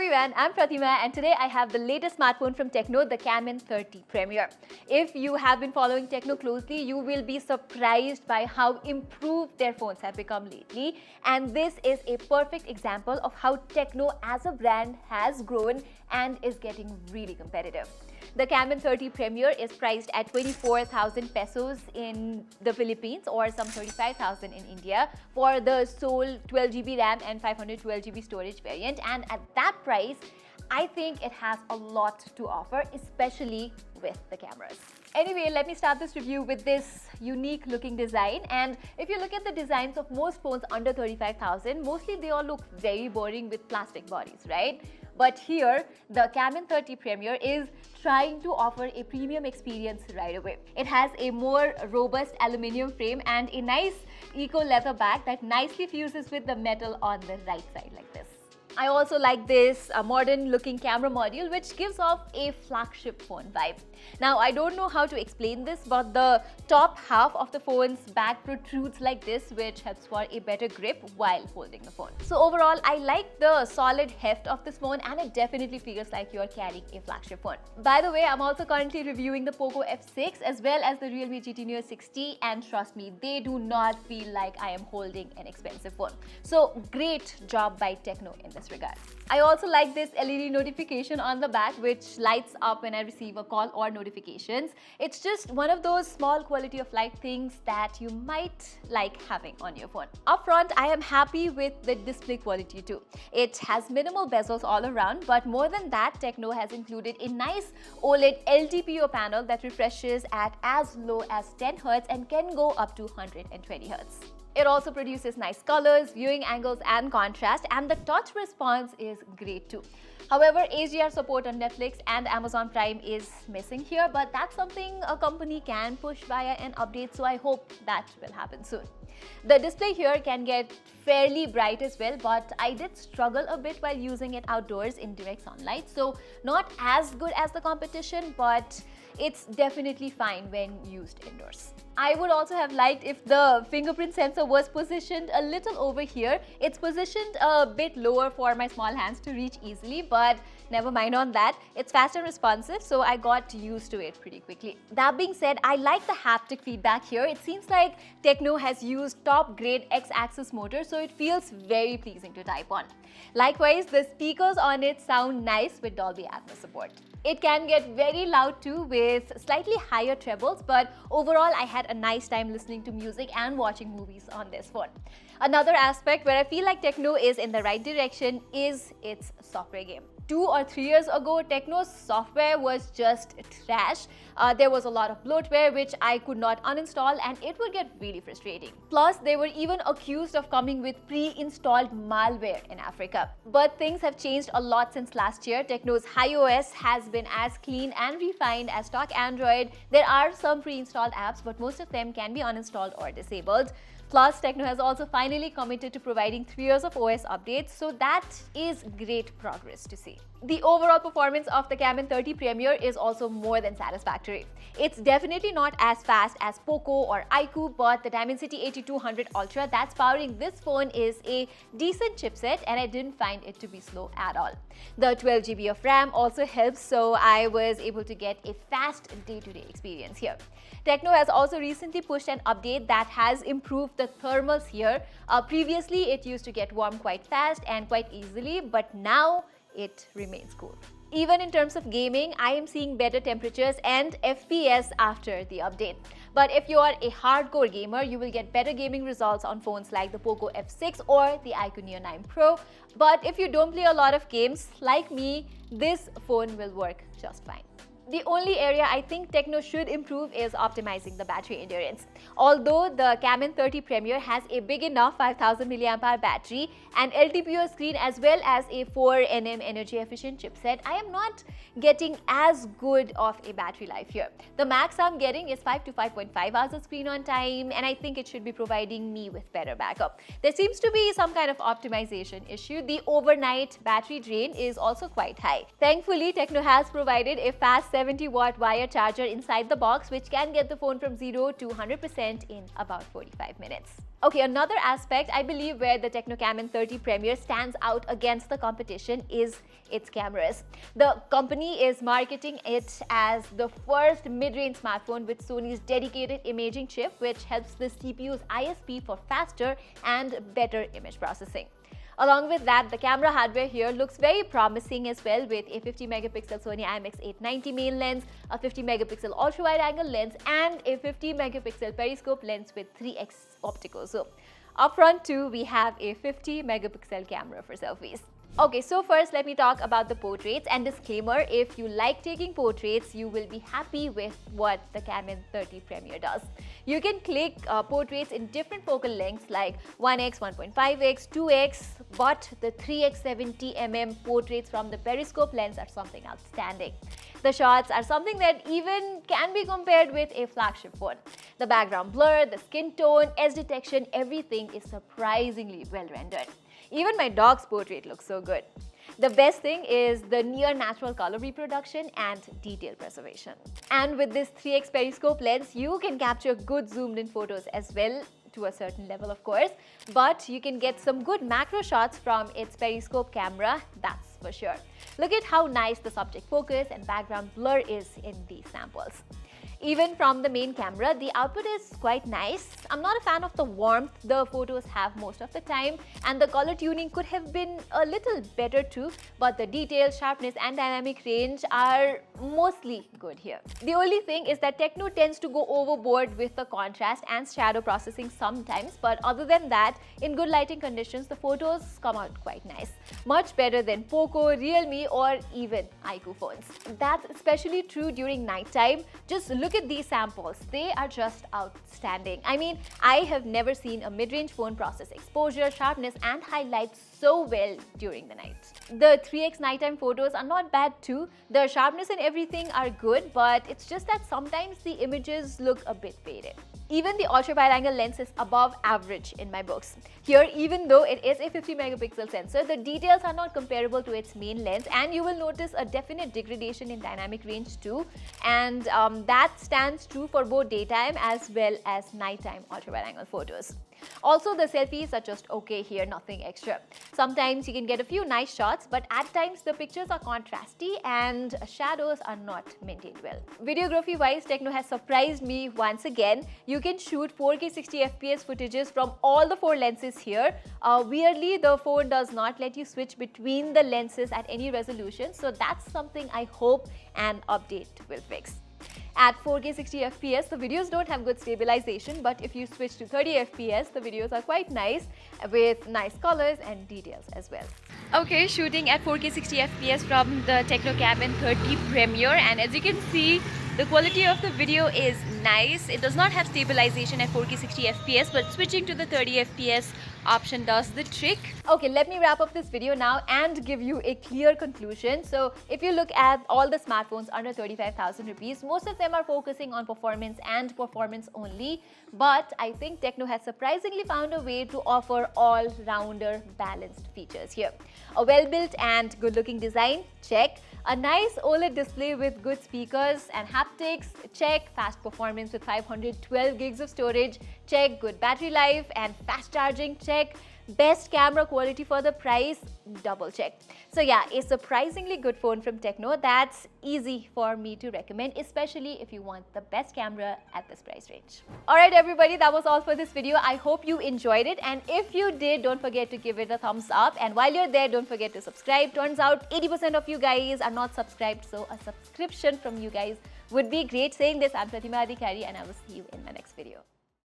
everyone, I'm Pratima and today I have the latest smartphone from TECNO, the Camon 30 Premier. If you have been following TECNO closely, you will be surprised by how improved their phones have become lately, and this is a perfect example of how TECNO as a brand has grown and is getting really competitive. The Camon 30 Premier is priced at 24,000 pesos in the Philippines or some 35,000 in India for the sole 12GB RAM and 512GB storage variant, and at that price, I think it has a lot to offer, especially with the cameras. Anyway, let me start this review with this unique looking design, and if you look at the designs of most phones under 35,000, mostly they all look very boring with plastic bodies, right? But here, the Camon 30 Premier is trying to offer a premium experience right away. It has a more robust aluminium frame and a nice eco leather back that nicely fuses with the metal on the right side like this. I also like this modern looking camera module which gives off a flagship phone vibe. Now, I don't know how to explain this, but the top half of the phone's back protrudes like this, which helps for a better grip while holding the phone. So overall, I like the solid heft of this phone and it definitely feels like you're carrying a flagship phone. By the way, I'm also currently reviewing the Poco F6 as well as the Realme GT Neo 60, and trust me, they do not feel like I am holding an expensive phone. So great job by TECNO in this regard. I also like this LED notification on the back which lights up when I receive a call or notifications. It's just one of those small quality of life things that you might like having on your phone. Up front, I am happy with the display quality too. It has minimal bezels all around, but more than that, TECNO has included a nice OLED LTPO panel that refreshes at as low as 10 Hz and can go up to 120 Hz. It also produces nice colors, viewing angles and contrast, and the touch response is great too. However, HDR support on Netflix and Amazon Prime is missing here, but that's something a company can push via an update, so I hope that will happen soon. The display here can get fairly bright as well, but I did struggle a bit while using it outdoors in direct sunlight, so not as good as the competition, but it's definitely fine when used indoors. I would also have liked if the fingerprint sensor was positioned a little over here. It's positioned a bit lower for my small hands to reach easily, but never mind on that. It's fast and responsive, so I got used to it pretty quickly. That being said, I like the haptic feedback here. It seems like TECNO has used top-grade X-axis motor, so it feels very pleasing to type on. Likewise, the speakers on it sound nice with Dolby Atmos support. It can get very loud too with slightly higher trebles, but overall I had a nice time listening to music and watching movies on this phone. Another aspect where I feel like TECNO is in the right direction is its software game. 2 or 3 years ago, TECNO's software was just trash. There was a lot of bloatware which I could not uninstall, and it would get really frustrating. Plus, they were even accused of coming with pre-installed malware in Africa. But things have changed a lot since last year. TECNO's iOS has been as clean and refined as stock Android. There are some pre-installed apps, but most of them can be uninstalled or disabled. Plus, TECNO has also finally committed to providing 3 years of OS updates, so that is great progress to see. The overall performance of the Camon 30 Premier is also more than satisfactory. It's definitely not as fast as Poco or iQOO, but the Dimensity 8200 Ultra that's powering this phone is a decent chipset, and I didn't find it to be slow at all. The 12GB of RAM also helps, so I was able to get a fast day-to-day experience here. TECNO has also recently pushed an update that has improved the thermals here. Previously, it used to get warm quite fast and quite easily, but now it remains cool. Even in terms of gaming, I am seeing better temperatures and FPS after the update. But if you are a hardcore gamer, you will get better gaming results on phones like the Poco F6 or the iQOO Neo 9 Pro. But if you don't play a lot of games, like me, this phone will work just fine. The only area I think TECNO should improve is optimizing the battery endurance. Although the Camon 30 Premier has a big enough 5000 mAh battery, an LTPO screen as well as a 4nm energy efficient chipset, I am not getting as good of a battery life here. The max I'm getting is 5 to 5.5 hours of screen on time, and I think it should be providing me with better backup. There seems to be some kind of optimization issue. The overnight battery drain is also quite high. Thankfully, TECNO has provided a fast 70-watt wire charger inside the box, which can get the phone from 0 to 100% in about 45 minutes. Okay, another aspect I believe where the TECNO Camon 30 Premier stands out against the competition is its cameras. The company is marketing it as the first mid-range smartphone with Sony's dedicated imaging chip, which helps the CPU's ISP for faster and better image processing. Along with that, the camera hardware here looks very promising as well, with a 50-megapixel Sony IMX890 main lens, a 50-megapixel ultra-wide-angle lens, and a 50-megapixel periscope lens with 3x optical zoom. Up front too, we have a 50-megapixel camera for selfies. Okay, so first let me talk about the portraits, and disclaimer, if you like taking portraits, you will be happy with what the Camon 30 Premier does. You can click portraits in different focal lengths like 1x, 1.5x, 2x, but the 3x 70mm portraits from the periscope lens are something outstanding. The shots are something that even can be compared with a flagship phone. The background blur, the skin tone, edge detection, everything is surprisingly well rendered. Even my dog's portrait looks so good. The best thing is the near natural color reproduction and detail preservation. And with this 3x periscope lens, you can capture good zoomed in photos as well, to a certain level of course, but you can get some good macro shots from its periscope camera, that's for sure. Look at how nice the subject focus and background blur is in these samples. Even from the main camera, the output is quite nice. I'm not a fan of the warmth the photos have most of the time, and the color tuning could have been a little better too, but the detail, sharpness and dynamic range are mostly good here. The only thing is that TECNO tends to go overboard with the contrast and shadow processing sometimes, but other than that, in good lighting conditions, the photos come out quite nice. Much better than Poco, Realme or even iQOO phones. That's especially true during nighttime. Just look at these samples, they are just outstanding. I mean, I have never seen a mid-range phone process exposure, sharpness and highlights so well during the night. The 3x nighttime photos are not bad too. The sharpness and everything are good, but it's just that sometimes the images look a bit faded. Even the ultra-wide-angle lens is above average in my books. Here, even though it is a 50-megapixel sensor, the details are not comparable to its main lens, and you will notice a definite degradation in dynamic range too, and that stands true for both daytime as well as nighttime ultra-wide-angle photos. Also, the selfies are just okay here, nothing extra. Sometimes you can get a few nice shots, but at times the pictures are contrasty and shadows are not maintained well. Videography wise, TECNO has surprised me once again. You can shoot 4K 60fps footages from all the 4 lenses here. Weirdly, the phone does not let you switch between the lenses at any resolution, so that's something I hope an update will fix. At 4K 60fps, the videos don't have good stabilization, but if you switch to 30fps, the videos are quite nice with nice colors and details as well. Okay, shooting at 4K 60fps from the TECNO Camon 30 Premier, and as you can see, the quality of the video is nice. It does not have stabilization at 4K 60fps, but switching to the 30fps option does the trick. Okay, let me wrap up this video now and give you a clear conclusion. So if you look at all the smartphones under 35,000 rupees, most of them are focusing on performance and performance only, but I think TECNO has surprisingly found a way to offer all-rounder balanced features here. A well-built and good-looking design, check. A nice OLED display with good speakers and haptics, check. Fast performance with 512 gigs of storage, check. Good battery life and fast charging, check. Best camera quality for the price, double check. So yeah, a surprisingly good phone from TECNO that's easy for me to recommend, especially if you want the best camera at this price range. Alright everybody, that was all for this video. I hope you enjoyed it, and if you did, don't forget to give it a thumbs up, and while you're there, don't forget to subscribe. Turns out 80% of you guys are not subscribed, so a subscription from you guys would be great. Saying this, I'm Pratima, and I will see you in my next video.